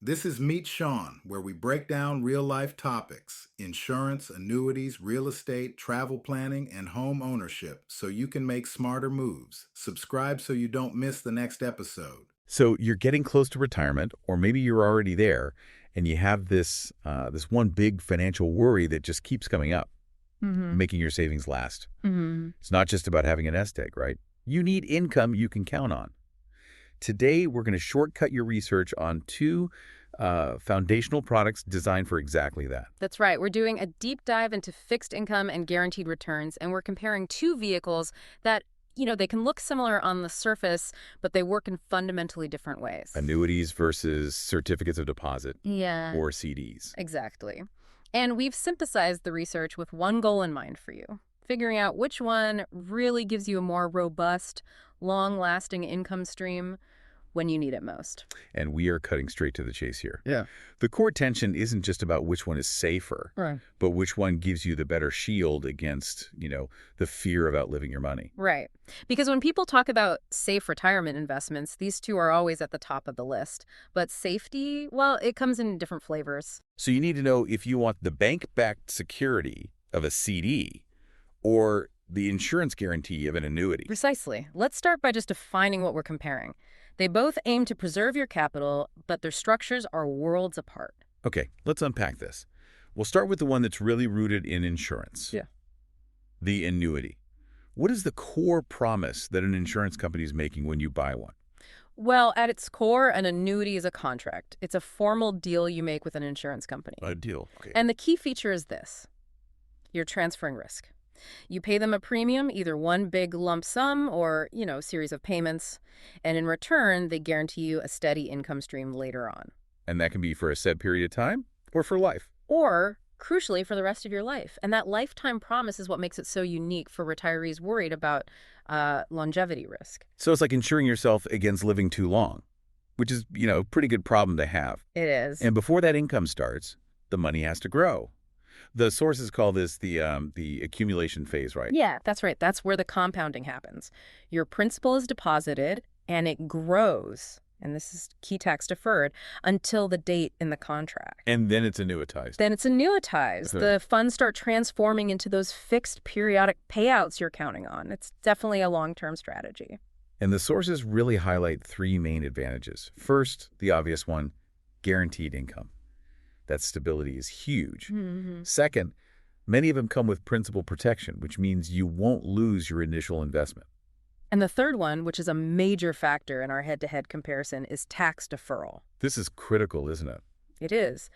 This is MeetSean, where we break down real life topics insurance, annuities, real estate, travel planning, and home ownership so you can make smarter moves. Subscribe so you don't miss the next episode. So you're getting close to retirement, or maybe you're already there, and you have this one big financial worry that just keeps coming up, Mm-hmm. making your savings last. Mm-hmm. It's not just about having a nest egg, right? You need income you can count on. Today, we're going to shortcut your research on two foundational products designed for exactly that. That's right. We're doing a deep dive into fixed income and guaranteed returns, and we're comparing two vehicles that, they can look similar on the surface, but they work in fundamentally different ways. Annuities versus certificates of deposit, Yeah. or CDs. Exactly. And we've synthesized the research with one goal in mind for you, figuring out which one really gives you a more robust, long-lasting income stream when you need it most. And we are cutting straight to the chase here. Yeah. The core tension isn't just about which one is safer, Right. but which one gives you the better shield against, the fear of outliving your money. Right. Because when people talk about safe retirement investments, these two are always at the top of the list. But safety, well, it comes in different flavors. So you need to know if you want the bank-backed security of a CD or the insurance guarantee of an annuity. Precisely. Let's start by just defining what we're comparing. They both aim to preserve your capital, but their structures are worlds apart. Okay, let's unpack this. We'll start with the one that's really rooted in insurance. Yeah. The annuity. What is the core promise that an insurance company is making when you buy one? Well, at its core, an annuity is a contract. It's a formal deal you make with an insurance company. A deal. Okay. And the key feature is this. You're transferring risk. You pay them a premium, either one big lump sum or, a series of payments. And in return, they guarantee you a steady income stream later on. And that can be for a set period of time or for life. Or, crucially, for the rest of your life. And that lifetime promise is what makes it so unique for retirees worried about longevity risk. So it's like insuring yourself against living too long, which is, a pretty good problem to have. It is. And before that income starts, the money has to grow. The sources call this the accumulation phase, right? Yeah, that's right. That's where the compounding happens. Your principal is deposited, and it grows, and this is key tax deferred, until the date in the contract. And then it's annuitized. Then it's annuitized. Okay. The funds start transforming into those fixed periodic payouts you're counting on. It's definitely a long-term strategy. And the sources really highlight three main advantages. First, the obvious one, guaranteed income. That stability is huge. Mm-hmm. Second, many of them come with principal protection, which means you won't lose your initial investment. And the third one, which is a major factor in our head-to-head comparison, is tax deferral. This is critical, isn't it? It is.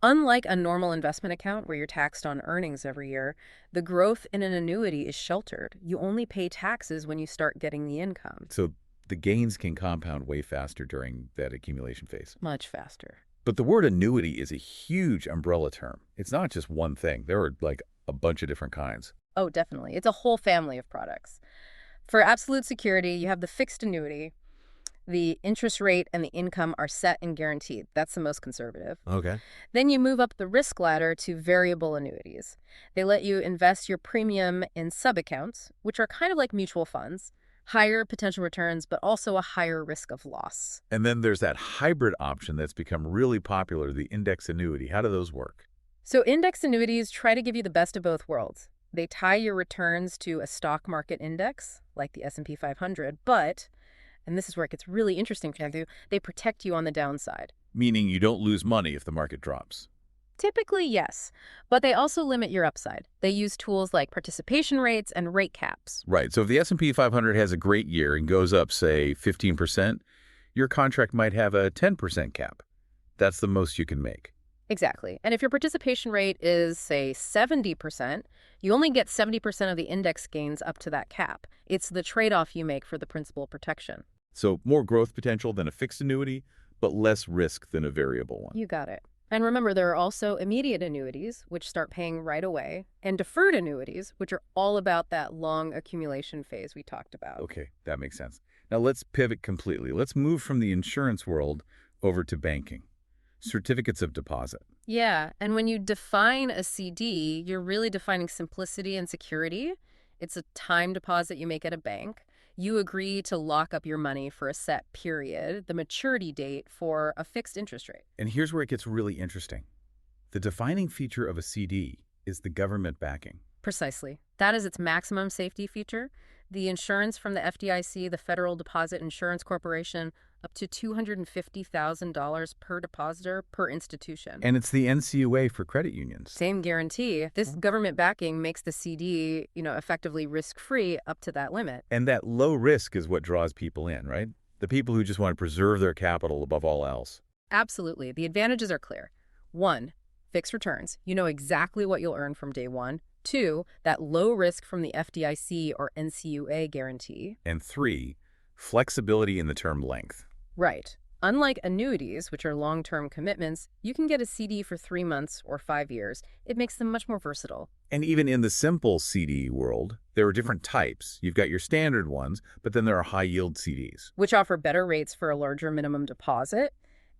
Unlike a normal investment account where you're taxed on earnings every year, the growth in an annuity is sheltered. You only pay taxes when you start getting the income. So the gains can compound way faster during that accumulation phase. Much faster. But the word annuity is a huge umbrella term. It's not just one thing. There are like a bunch of different kinds. Oh, definitely. It's a whole family of products. For absolute security, you have the fixed annuity. The interest rate and the income are set and guaranteed. That's the most conservative. Okay. Then you move up the risk ladder to variable annuities. They let you invest your premium in sub-accounts, which are kind of like mutual funds. Higher potential returns, but also a higher risk of loss. And then there's that hybrid option that's become really popular, the index annuity. How do those work? So index annuities try to give you the best of both worlds. They tie your returns to a stock market index, like the S&P 500, but, and this is where it gets really interesting for you, they protect you on the downside. Meaning you don't lose money if the market drops. Typically, yes, but they also limit your upside. They use tools like participation rates and rate caps. Right. So if the S&P 500 has a great year and goes up, say, 15%, your contract might have a 10% cap. That's the most you can make. Exactly. And if your participation rate is, say, 70%, you only get 70% of the index gains up to that cap. It's the trade-off you make for the principal protection. So more growth potential than a fixed annuity, but less risk than a variable one. You got it. And remember, there are also immediate annuities, which start paying right away, and deferred annuities, which are all about that long accumulation phase we talked about. Okay, that makes sense. Now let's pivot completely. Let's move from the insurance world over to banking. Certificates of deposit. Yeah, and when you define a CD, you're really defining simplicity and security. It's a time deposit you make at a bank. You agree to lock up your money for a set period, the maturity date for a fixed interest rate. And here's where it gets really interesting. The defining feature of a CD is the government backing. Precisely. That is its maximum safety feature. The insurance from the FDIC, the Federal Deposit Insurance Corporation, up to $250,000 per depositor per institution. And it's the NCUA for credit unions. Same guarantee. This government backing makes the CD, effectively risk-free up to that limit. And that low risk is what draws people in, right? The people who just want to preserve their capital above all else. Absolutely. The advantages are clear. 1, fixed returns. You know exactly what you'll earn from day 1. 2, that low risk from the FDIC or NCUA guarantee. And 3, flexibility in the term length. Right. Unlike annuities, which are long-term commitments, you can get a CD for 3 months or 5 years. It makes them much more versatile. And even in the simple CD world, there are different types. You've got your standard ones, but then there are high-yield CDs. Which offer better rates for a larger minimum deposit,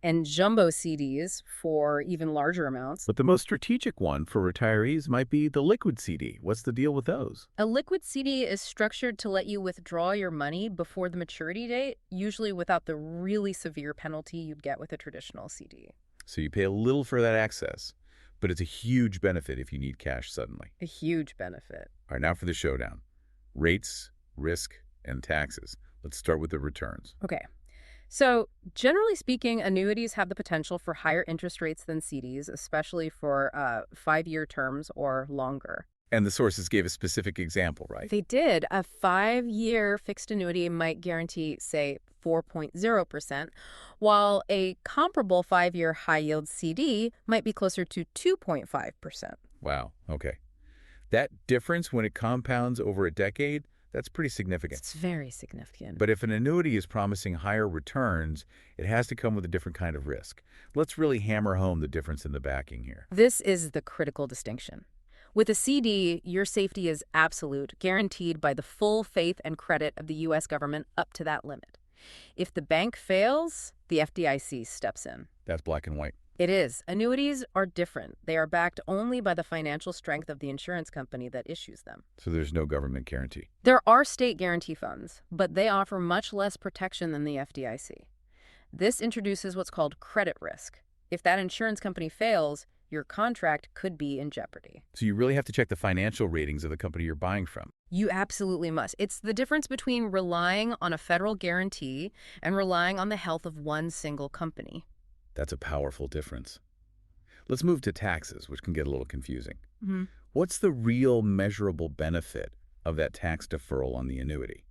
and jumbo CDs for even larger amounts. But the most strategic one for retirees might be the liquid CD. What's the deal with those? A liquid CD is structured to let you withdraw your money before the maturity date, usually without the really severe penalty you'd get with a traditional CD. So you pay a little for that access, but it's a huge benefit if you need cash suddenly. A huge benefit. All right, now for the showdown. Rates, risk, and taxes. Let's start with the returns. Okay. So, generally speaking, annuities have the potential for higher interest rates than CDs, especially for 5-year terms or longer. And the sources gave a specific example, right? They did. A 5-year fixed annuity might guarantee, say, 4.0%, while a comparable 5-year high-yield CD might be closer to 2.5%. Wow, okay. That difference when it compounds over a decade, that's pretty significant. It's very significant. But if an annuity is promising higher returns, it has to come with a different kind of risk. Let's really hammer home the difference in the backing here. This is the critical distinction. With a CD, your safety is absolute, guaranteed by the full faith and credit of the U.S. government up to that limit. If the bank fails, the FDIC steps in. That's black and white. It is. Annuities are different. They are backed only by the financial strength of the insurance company that issues them. So there's no government guarantee. There are state guarantee funds, but they offer much less protection than the FDIC. This introduces what's called credit risk. If that insurance company fails, your contract could be in jeopardy. So you really have to check the financial ratings of the company you're buying from. You absolutely must. It's the difference between relying on a federal guarantee and relying on the health of one single company. That's a powerful difference. Let's move to taxes, which can get a little confusing. Mm-hmm. What's the real measurable benefit of that tax deferral on the annuity?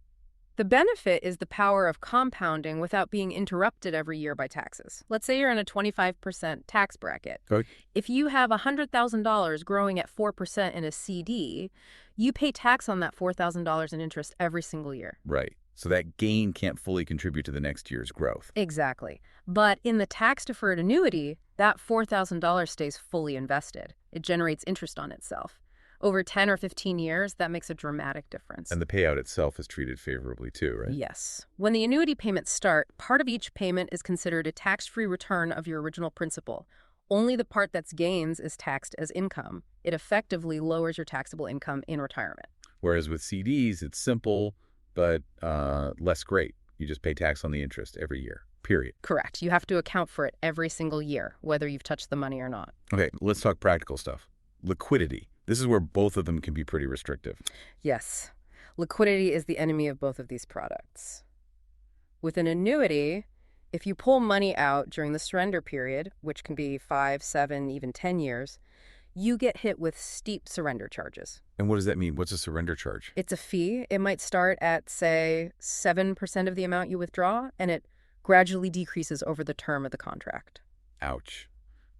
The benefit is the power of compounding without being interrupted every year by taxes. Let's say you're in a 25% tax bracket. Okay. If you have $100,000 growing at 4% in a CD, you pay tax on that $4,000 in interest every single year. Right. So that gain can't fully contribute to the next year's growth. Exactly. But in the tax-deferred annuity, that $4,000 stays fully invested. It generates interest on itself. Over 10 or 15 years, that makes a dramatic difference. And the payout itself is treated favorably too, right? Yes. When the annuity payments start, part of each payment is considered a tax-free return of your original principal. Only the part that's gains is taxed as income. It effectively lowers your taxable income in retirement. Whereas with CDs, it's simple, but less great. You just pay tax on the interest every year, period. Correct. You have to account for it every single year, whether you've touched the money or not. Okay, let's talk practical stuff. Liquidity. This is where both of them can be pretty restrictive. Yes. Liquidity is the enemy of both of these products. With an annuity, if you pull money out during the surrender period, which can be 5, 7, even 10 years, you get hit with steep surrender charges. And what does that mean? What's a surrender charge? It's a fee. It might start at, say, 7% of the amount you withdraw, and it gradually decreases over the term of the contract. Ouch.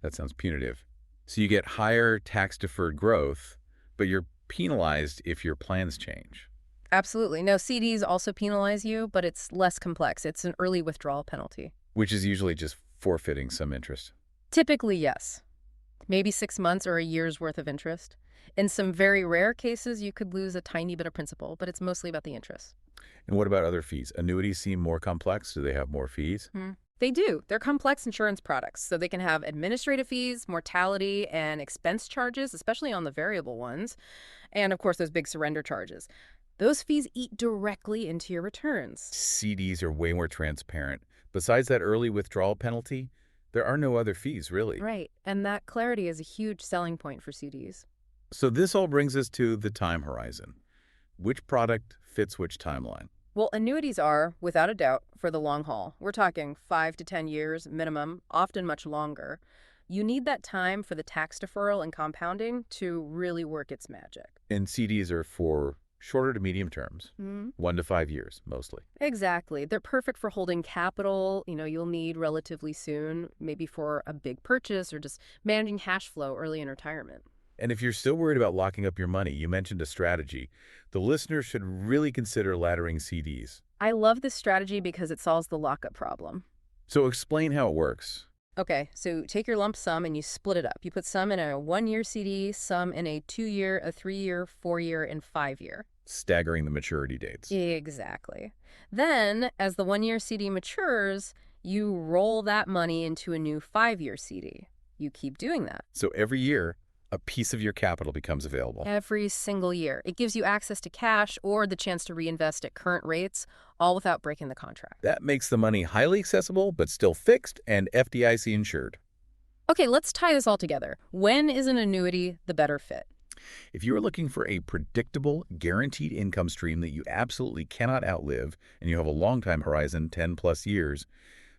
That sounds punitive. So you get higher tax-deferred growth, but you're penalized if your plans change. Absolutely. No, CDs also penalize you, but it's less complex. It's an early withdrawal penalty. Which is usually just forfeiting some interest. Typically, yes. Maybe 6 months or a year's worth of interest. In some very rare cases, you could lose a tiny bit of principal, but it's mostly about the interest. And what about other fees? Annuities seem more complex. Do they have more fees? They do. They're complex insurance products, so they can have administrative fees, mortality, and expense charges, especially on the variable ones, and, of course, those big surrender charges. Those fees eat directly into your returns. CDs are way more transparent. Besides that early withdrawal penalty, there are no other fees, really. Right, and that clarity is a huge selling point for CDs. So this all brings us to the time horizon. Which product fits which timeline? Well, annuities are, without a doubt, for the long haul. We're talking 5 to 10 years minimum, often much longer. You need that time for the tax deferral and compounding to really work its magic. And CDs are for shorter to medium terms, Hmm. 1 to 5 years, mostly. Exactly. They're perfect for holding capital, you'll need relatively soon, maybe for a big purchase or just managing cash flow early in retirement. And if you're still worried about locking up your money, you mentioned a strategy. The listener should really consider laddering CDs. I love this strategy because it solves the lockup problem. So explain how it works. Okay, so take your lump sum and you split it up. You put some in a 1-year CD, some in a 2-year, a 3-year, 4-year, and 5-year. Staggering the maturity dates. Exactly. Then, as the 1-year CD matures, you roll that money into a new 5-year CD. You keep doing that. So every year, a piece of your capital becomes available. Every single year. It gives you access to cash or the chance to reinvest at current rates, all without breaking the contract. That makes the money highly accessible, but still fixed and FDIC insured. Okay, let's tie this all together. When is an annuity the better fit? If you are looking for a predictable, guaranteed income stream that you absolutely cannot outlive, and you have a long time horizon, 10 plus years,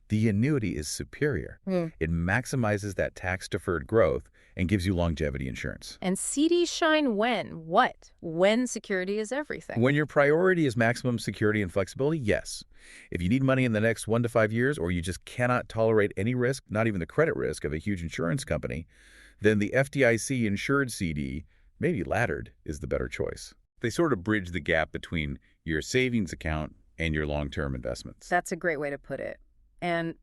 the annuity is superior. It maximizes that tax-deferred growth and gives you longevity insurance. And CDs shine when? What? When security is everything. When your priority is maximum security and flexibility, yes. If you need money in the next 1 to 5 years, or you just cannot tolerate any risk, not even the credit risk of a huge insurance company, then the FDIC insured CD, maybe laddered, is the better choice. They sort of bridge the gap between your savings account and your long-term investments. That's a great way to put it. And,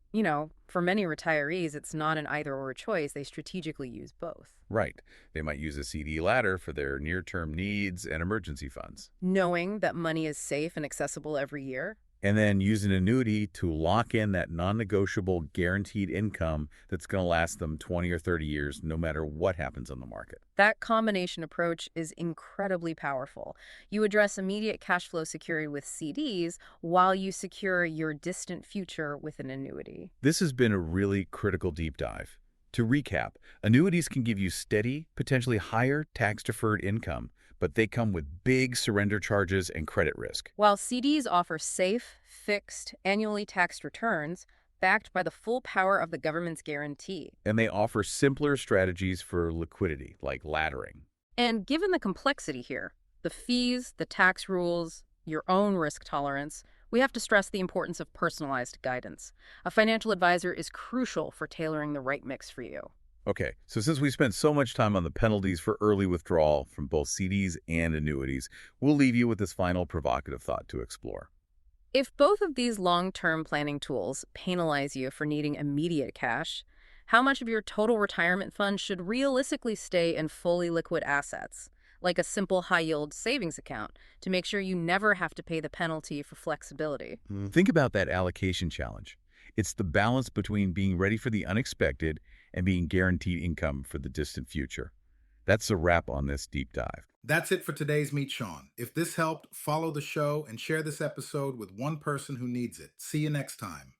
for many retirees, it's not an either-or choice. They strategically use both. Right. They might use a CD ladder for their near-term needs and emergency funds. Knowing that money is safe and accessible every year. And then use an annuity to lock in that non-negotiable guaranteed income that's going to last them 20 or 30 years, no matter what happens on the market. That combination approach is incredibly powerful. You address immediate cash flow security with CDs while you secure your distant future with an annuity. This has been a really critical deep dive. To recap, annuities can give you steady, potentially higher tax-deferred income, but they come with big surrender charges and credit risk. While CDs offer safe, fixed, annually taxed returns, backed by the full power of the government's guarantee. And they offer simpler strategies for liquidity, like laddering. And given the complexity here, the fees, the tax rules, your own risk tolerance, we have to stress the importance of personalized guidance. A financial advisor is crucial for tailoring the right mix for you. Okay, so since we spent so much time on the penalties for early withdrawal from both CDs and annuities, we'll leave you with this final provocative thought to explore. If both of these long-term planning tools penalize you for needing immediate cash, how much of your total retirement fund should realistically stay in fully liquid assets, like a simple high-yield savings account, to make sure you never have to pay the penalty for flexibility? Think about that allocation challenge. It's the balance between being ready for the unexpected and being guaranteed income for the distant future. That's a wrap on this deep dive. That's it for today's MeetSean. If this helped, follow the show and share this episode with one person who needs it. See you next time.